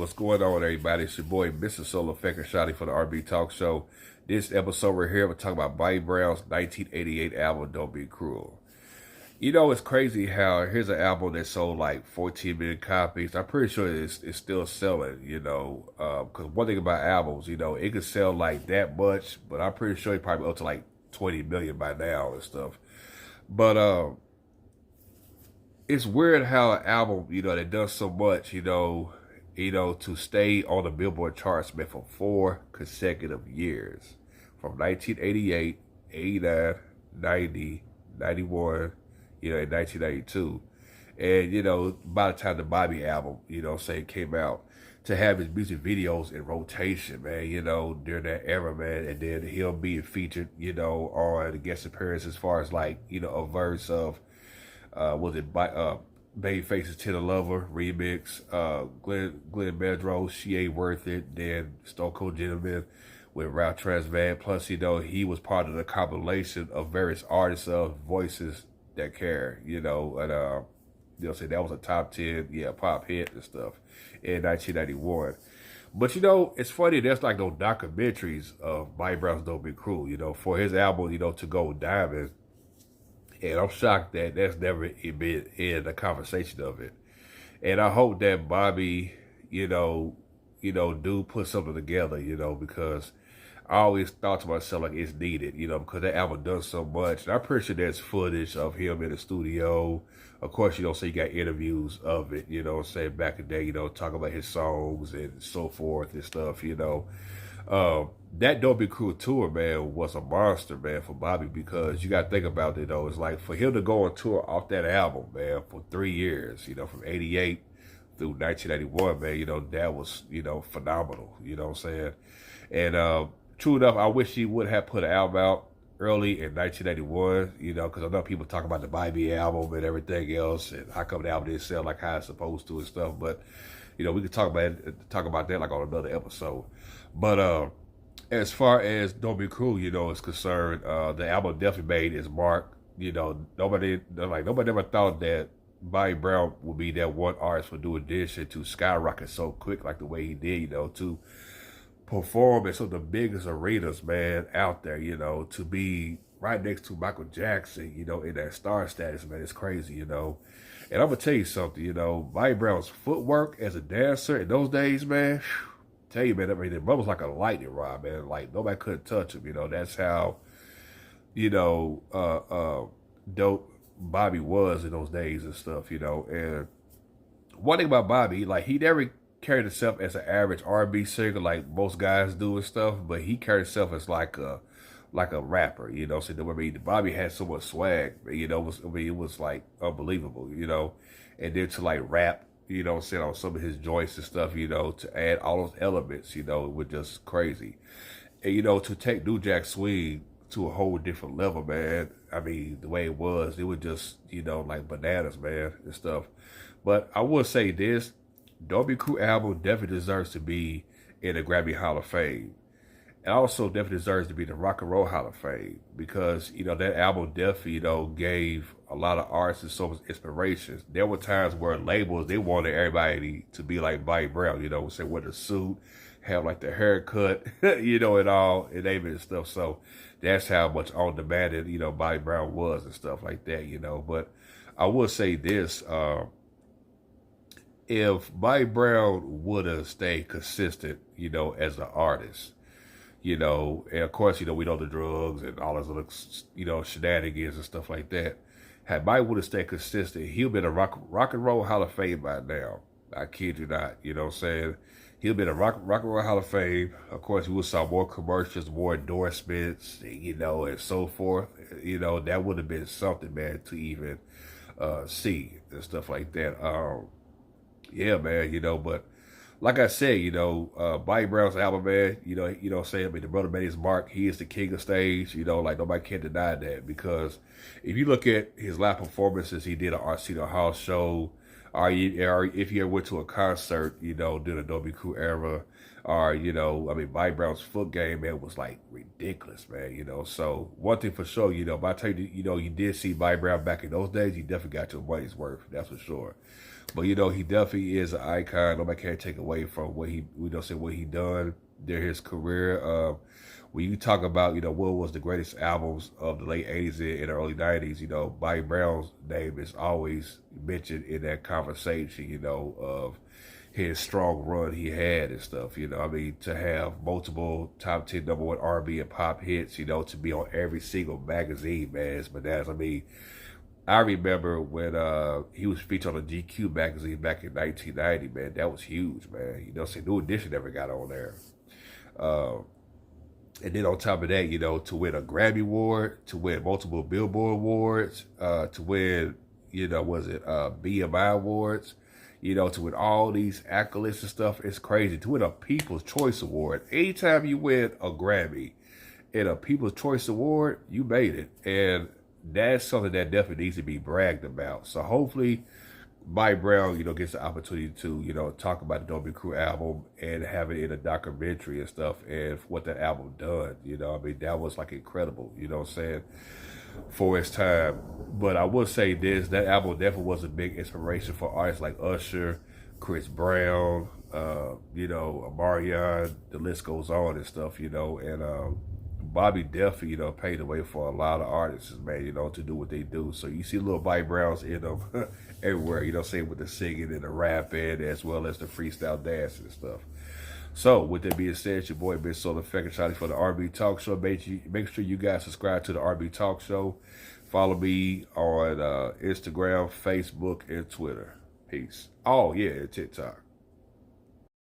What's going on, everybody? It's your boy, Mr. Soul Effect and Shotty for the R&B Talk Show. This episode right here, we're talking about Bobby Brown's 1988 album, Don't Be Cruel. You know, it's crazy how here's an album that sold like 14 million copies. I'm pretty sure it's still selling, you know, because one thing about albums, you know, it could sell like that much, but I'm pretty sure it's probably up to like 20 million by now and stuff. But it's weird how an album, you know, that does so much, you know, to stay on the Billboard charts, man, for 4 consecutive years. From 1988, 89, 90, 91, you know, in 1992. And, you know, by the time the Bobby album, you know, say came out, to have his music videos in rotation, man, you know, during that era, man. And then him being featured, you know, on the guest appearance as far as like, you know, a verse of, was it by Babyface's Tender Lover remix, Glenn Medrose, She Ain't Worth It, then Stone Cold Gentleman with Ralph Transvan. Plus, you know, he was part of the compilation of various artists of Voices That Care, you know, and you know, say that was a top 10, yeah, pop hit and stuff in 1991. But, you know, it's funny, there's like no documentaries of Bobby Brown's Don't Be Cruel, you know, for his album, you know, to go diamond. And I'm shocked that that's never been in the conversation of it. And I hope that Bobby, you know, do put something together, you know, because I always thought to myself like it's needed, you know, because that album does so much. And I'm pretty sure there's footage of him in the studio. Of course, you know, so you got interviews of it, you know, say back in the day, you know, talking about his songs and so forth and stuff, you know. That Don't Be Cruel tour, man, was a monster, man, for Bobby, because you got to think about it, though. It's like for him to go on tour off that album, man, for 3 years, you know, from 88 through 1991, man, you know, that was, you know, phenomenal, you know what I'm saying? And true enough, I wish he would have put an album out early in 1981, you know, because I know people talk about the Bobby album and everything else, and how come the album didn't sell like how it's supposed to and stuff, but, you know, we could talk about that like on another episode. But as far as Don't Be Cruel, you know, is concerned, the album definitely made its mark. You know, nobody ever thought that Bobby Brown would be that one artist for doing this and to skyrocket so quick like the way he did, you know, to perform in some of the biggest arenas, man, out there, you know, to be right next to Michael Jackson, you know, in that star status, man, it's crazy, you know. And I'm going to tell you something, you know, Bobby Brown's footwork as a dancer in those days, man, tell you, man, I mean, the brother was like a lightning rod, man. Like, nobody could touch him, you know. That's how, you know, dope Bobby was in those days and stuff, you know. And one thing about Bobby, like, he never carried himself as an average R&B singer like most guys do and stuff, but he carried himself as like a rapper, you know. So, I mean, Bobby had so much swag, you know. It was like unbelievable, you know. And then to like rap, you know, saying on some of his joints and stuff, you know, to add all those elements, you know, it was just crazy. And, you know, to take New Jack Swing to a whole different level, man. I mean, the way it was just, you know, like bananas, man, and stuff. But I will say this, Don't Be Cruel album definitely deserves to be in the Grammy Hall of Fame. And also definitely deserves to be in the Rock and Roll Hall of Fame, because, you know, that album definitely, you know, gave a lot of artists so much inspiration. There were times where labels, they wanted everybody to be like Bobby Brown, you know, say wear a suit, have like the haircut, you know, and all, and name it and stuff. So that's how much on demand, you know, Bobby Brown was and stuff like that, you know. But I will say this, if Bobby Brown would have stayed consistent, you know, as an artist, you know, and of course, you know, we know the drugs and all those other, you know, shenanigans and stuff like that. Had Mike would have stayed consistent, he'll be in a rock and roll Hall of Fame by now. I kid you not, you know what I'm saying? He'll be in a rock and roll Hall of Fame. Of course, we will saw more commercials, more endorsements, you know, and so forth. You know, that would have been something, man, to even see and stuff like that. Yeah, man, you know, but like I said, you know, Bobby Brown's album, man, you know what I'm saying? I mean, the brother made his mark. He is the king of stage, you know, like nobody can deny that, because if you look at his live performances, he did an Arsenio Hall show. or if you ever went to a concert, you know, during the Adobe Crew era, or, you know, I mean, Bobby Brown's foot game, man, was like ridiculous, man, you know. So one thing for sure, you know, if I tell you, you know, you did see Bobby Brown back in those days, you definitely got your money's worth, that's for sure. But, you know, he definitely is an icon. Nobody can't take away from what we don't say what he done during his career. When you talk about, you know, what was the greatest albums of the late 80s and early 90s, you know, Bobby Brown's name is always mentioned in that conversation, you know, of his strong run he had and stuff, you know. I mean, to have multiple top 10 number one R&B and pop hits, you know, to be on every single magazine, man, it's bananas. I mean, I remember when he was featured on the GQ magazine back in 1990, man, that was huge, man. You know, say New Edition never got on there. And then on top of that, you know, to win a Grammy Award, to win multiple Billboard Awards, to win, you know, was it BMI Awards, you know, to win all these accolades and stuff, it's crazy. To win a People's Choice Award, anytime you win a Grammy and a People's Choice Award, you made it. And that's something that definitely needs to be bragged about. So hopefully Bobby Brown, you know, gets the opportunity to, you know, talk about the Adobe Crew album and have it in a documentary and stuff and what that album done. You know, I mean, that was like incredible, you know what I'm saying, for its time. But I will say this, that album definitely was a big inspiration for artists like Usher, Chris Brown, you know, Amarion, the list goes on and stuff, you know, and Bobby definitely, you know, paved the way for a lot of artists, man, you know, to do what they do. So you see little Bobby Browns in them everywhere, you know, same with the singing and the rapping as well as the freestyle dancing and stuff. So with that being said, it's your boy Big Soul Effect Shotty for the R&B Talk Show. Make sure you guys subscribe to the R&B Talk Show. Follow me on Instagram, Facebook, and Twitter. Peace. Oh yeah, and TikTok.